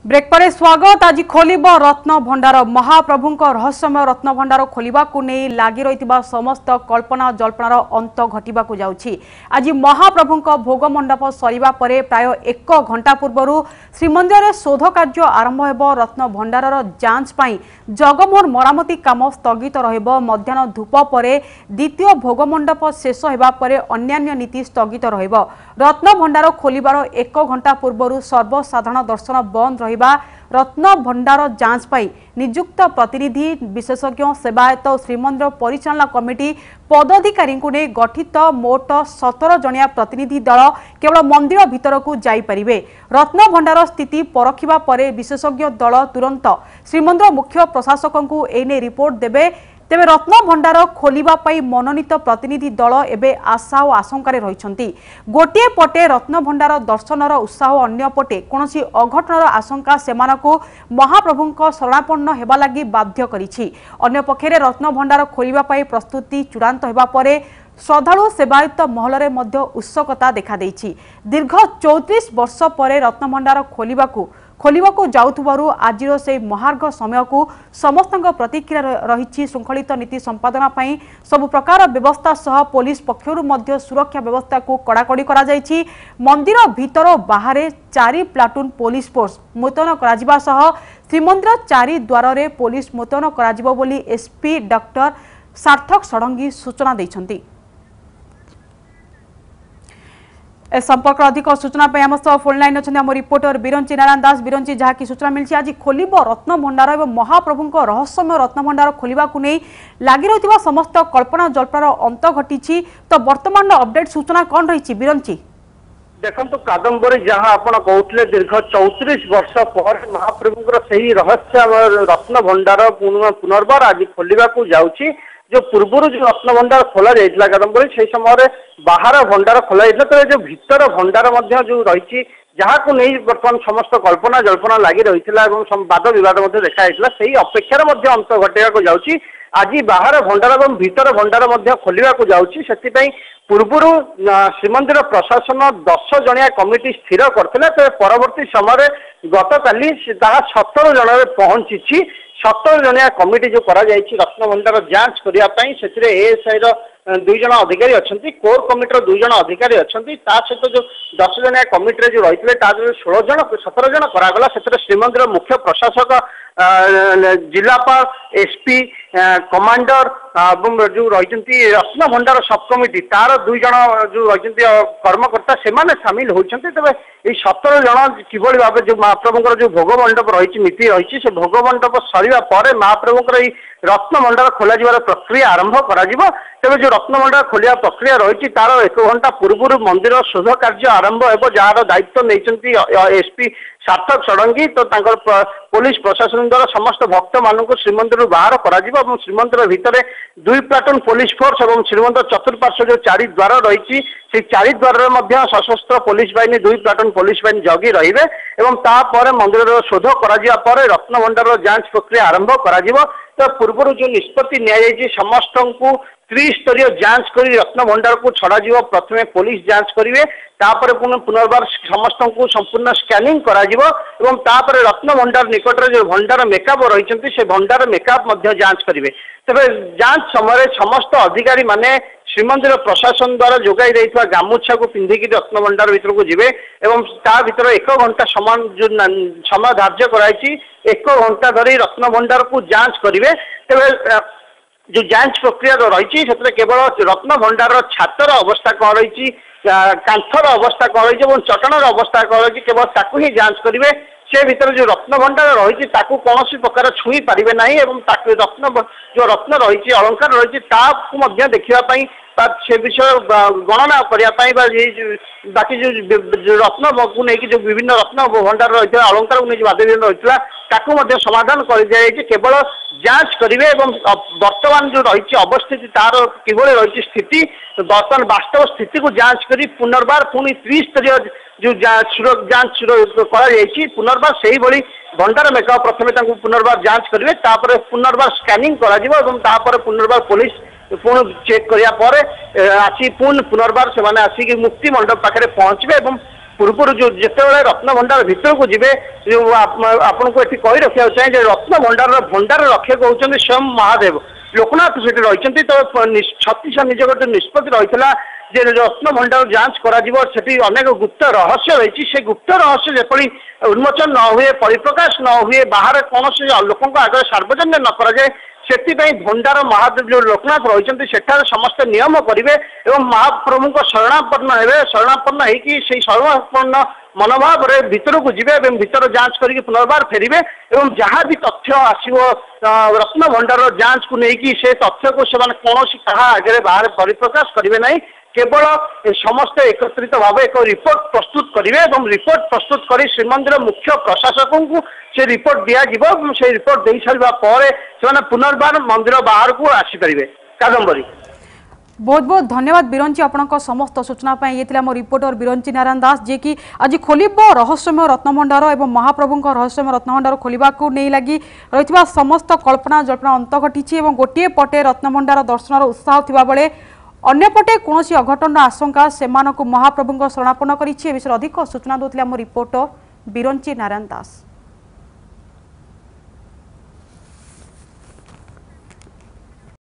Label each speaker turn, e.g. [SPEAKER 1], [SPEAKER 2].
[SPEAKER 1] Break पर स्वागत। आज खोलिब रत्न भंडार महाप्रभु रहस्यमय रत्न भंडार खोलिबा को नहीं लागी रही समस्त कल्पना जल्पनार अंत घटवा जाउछि। आज महाप्रभु भोग मंडप सरीबा परे प्राय 1 घंटा पूर्व श्रीमंदिर में शोध कार्य आरंभ हो। रत्न भंडार जांच पाई जगमोहन मरामती काम स्थगित रहिबो। मध्याह्न धूप पर द्वितीय भोग मंडप शेष होगा पर अन्यान्य नीति स्थगित रहिबो। रत्न भंडार खोलिबार 1 घंटा पूर्व सर्वसाधारण दर्शन बंद रही रत्न भंडार जांच पाई नियुक्त प्रतिनिधि विशेषज्ञ सेवायत और श्रीमंदिर परिचालना कमिटी पदाधिकारी ने गठित मोट 17 जनिया प्रतिनिधि दल केवल मंदिर भीतर को जाइपारे। रत्न भंडार स्थिति परखिबा परे विशेषज्ञ दल तुरंत श्रीमंदिर मुख्य प्रशासक को एने रिपोर्ट देबे। तेबे रत्न भंडार खोलिबा पाई मनोनीत प्रतिनिधि दल एबे आशा और आशंकार रहिछंती। गोटे पटे रत्न भंडार दर्शनर उत्साह, अन्य पटे कोनोसी अघटनर आशंका सेमानकु महाप्रभुंक शरणापन्न हेबा लागि बाध्य करिछि। अन्य पक्षरे रत्न भंडार खोलिबा पाई प्रस्तुति चूड़ांत हेबा परे श्रद्धालु सेवायत महल रे मध्य उत्सुकता देखा देइछि। दीर्घ 34 वर्ष परे रत्न भंडार खोलिबाकू जाउथबारु आजिर से महार्घ समय को समस्त प्रतिक्रिया रही। श्रृंखलित नीति संपादन पई सब प्रकार व्यवस्था सह पुलिस पक्षरु मध्य सुरक्षा व्यवस्था को कड़ाकड़ी करा जायछि। मंदिर भीतर बाहर 4 प्लाटून पुलिस फोर्स मुतयन करा सह श्रीमंदिर 4 द्वार रे पुलिस मुतयन करा बोली एसपी डॉक्टर सार्थक षडंगी सूचना दैछंती। ए संपर्क अधिक सूचना आम सह फोन लाइन अच्छा आम रिपोर्टर बिरंची नारायण दास। बिरंची जहाँ की सूचना मिली आज खोलिब रत्न भंडार और महाप्रभु रहस्यमय रत्न भंडार खोलिबा को नहीं लगी रही समस्त कल्पना जल्पनार अंत घटी। तो वर्तमान अपडेट सूचना कौन रही बिरंची?
[SPEAKER 2] देखो कादम्बरी जहाँ आप कहते दीर्घ 34 वर्ष पर महाप्रभुंर से रहस्यमय रत्न भंडार पुनर्बार आज खोलिबा को जाउछि। जो पूर्व जो रत्न भंडार खोल जाता कादम्बरी से समय बाहर भंडार खोल जाता, तो जो भीतर भंडार जो रही जहाँ को नहीं बर्तमान समस्त कल्पना जल्पना लगी रही वाद विवाद देखा से अपेक्षार अंत घटेगा जाऊँगी। आज बाहर भंडार और भीतर भंडार खोलिया जाऊँगी। पूर्व श्रीमंदिर प्रशासन 10 जनिया कमिटी स्थिर करते, तो परवर्ती समय गत काली 17 जन पहुंची। 17 जनिया कमिटी जो करा जायछि रत्न भंडार जांच करने से एएसआई 2 जन अधिकारी अच्छा, कोर कमिटर 2 जन अधिकारी अच्छा, सहित जो 10 जनिया कमिटी जो रही 17 जन करागला। से श्रीमंदिर मुख्य प्रशासक, जिलापाल, एसपी, कमांडर जो रही रत्न भंडार सब कमिटी तार 2 जन जो रही कर्मकर्ता से सामिल होती। तेज ये 17 जन किभली भाव जो महाप्रभुंर जो भोग मंडप रही नीति रही से भोग मंडप सरीबा पर महाप्रभुंर रत्न भंडार खोल प्रक्रिया आरंभ करा। तेज जो रत्न भंडार खोलिया प्रक्रिया रही तार 1 घंटा पूर्व मंदिर शोध कार्य आरंभ हो, जार दायित्व नहीं एसपी सार्थक षडंगी। तो पुलिस प्रशासन द्वारा समस्त भक्त मानक श्रीमंदिर बाहर करा। श्रीमंदिर भितर 2 प्लाटून पुलिस फोर्स और श्रीमंदिर चतुर्पार्श्व जो 4 द्वार रही 4 द्वार सशस्त्र पुलिस बाहिनी 2 प्लाटून पुलिस बाहिनी जगी रहिबे। तापर मंदिर शोध कर रत्न भंडार जांच प्रक्रिया आरंभ करा। तो पूर्व जो निष्पत्ति नि समस्त को त्रिस्तरीय जांच कर रत्न भंडार को छड़ा। प्रथमे पुलिस जांच करेंगे, तापर पुनर्बार समस्त को संपूर्ण स्कैनिंग करा। रत्न भंडार निकट में जो भंडार मेकअप रही से भंडार मेकअप जांच करेंगे। तेज जांच समय समस्त अधिकारी माने श्रीमंदिर प्रशासन द्वारा जोगाई देइथवा गामुछा को पिंधिकी रत्न भंडार भीतर को जीवे एवं ता भीतर 1 घंटा समान जो समय धार्य कराई 1 घंटा धरी रत्न भंडार को जांच करेंगे। तेज जो जांच प्रक्रिया रही से केवल रत्न भंडार छातर अवस्था कौन रही, कांथर अवस्था कौन रही, चटणर अवस्था कौन रही, केवल ताकू ही जांच करेंगे। से भीतर जो रत्न भंडार रही कौन प्रकार छुई पारे ना, रत्न जो रत्न रही अलंकार रही देखापी से विषय गणना करने बाकी जो रत्न को लेकिन जो विभिन्न रत्न भंडार रही अलंकार को लेकिन वाद विवाद रही समाधान कर केवल जांच करेंगे। वर्तमान जो रही अवस्थिति तार किभली रही स्थिति वर्तमान वास्तव स्थिति को जांच कर पुनर्बार पुणी त्रिस्तरीय जो जांच कर पुनर्बार से भली भंडार मेकअप प्रथमे पुनर्बार जांच करेंगे, तापर पुनर्बार स्कैनिंग कर पुनर्बार पुलिस पुणी चेक करा आसी पुनर्बार से आसिक मुक्ति मंडप पाखे पहुंचे पूर्व जो जिते रत्न भंडार भीतर को जी आपन को ये कही रखा चाहिए रत्न भंडार रक्षक होती स्वयं महादेव लोकनाथ से रही तो छत्तीस निज निष्पत्ति रही जे रत्न भंडार जांच करा अनेक गुप्त रहस्य रही से गुप्त रहस्य जेपरी उन्मोचन न हुए परिप्रकाश न हुए बाहर कौन लोकों आगे सार्वजन्य न कराए से भंडार महादेव जो लोकनाथ रही समस्त नियम करेंगे और महाप्रभु को शरणापन्न हे शरणापन्न होगी शरणापन्न मनोभाव भीतर को जी भीतर जांच करके पुनर्बार फेरबे और जहाँ भी तथ्य आसो रत्न भंडार जांच को लेकिन से तथ्य को कौन आगे बाहर परिप्रकाश करेंगे ना केवल समस्त एकत्रित भाव एक रिपोर्ट प्रस्तुत करेंगे और रिपोर्ट प्रस्तुत कर श्रीमंदिर मुख्य प्रशासकों को से रिपोर्ट दिज्व से रिपोर्ट दे सारा पर पुनर्बार मंदिर बाहर को आसीपारे कादम्बरी
[SPEAKER 1] बहुत बहुत धन्यवाद बिरंची आपण समस्त सूचना ये मो रिपोर्टर बिरंची नारायण दास जे कि आज खोल रहस्यमय रत्नभंडार और महाप्रभु रहस्यमय रत्नभंडार खोलने को नहीं लगी रही समस्त कल्पना जल्पना अंत घटी गोटे पटे रत्नभंडार दर्शन उत्साह थिबा बेले अन्यपटे कौन अघटन आशंका से महाप्रभु शरणापन्न कर विषय अधिक सूचना दूसरा मो रिपोर्टर बिरंची नारायण दास।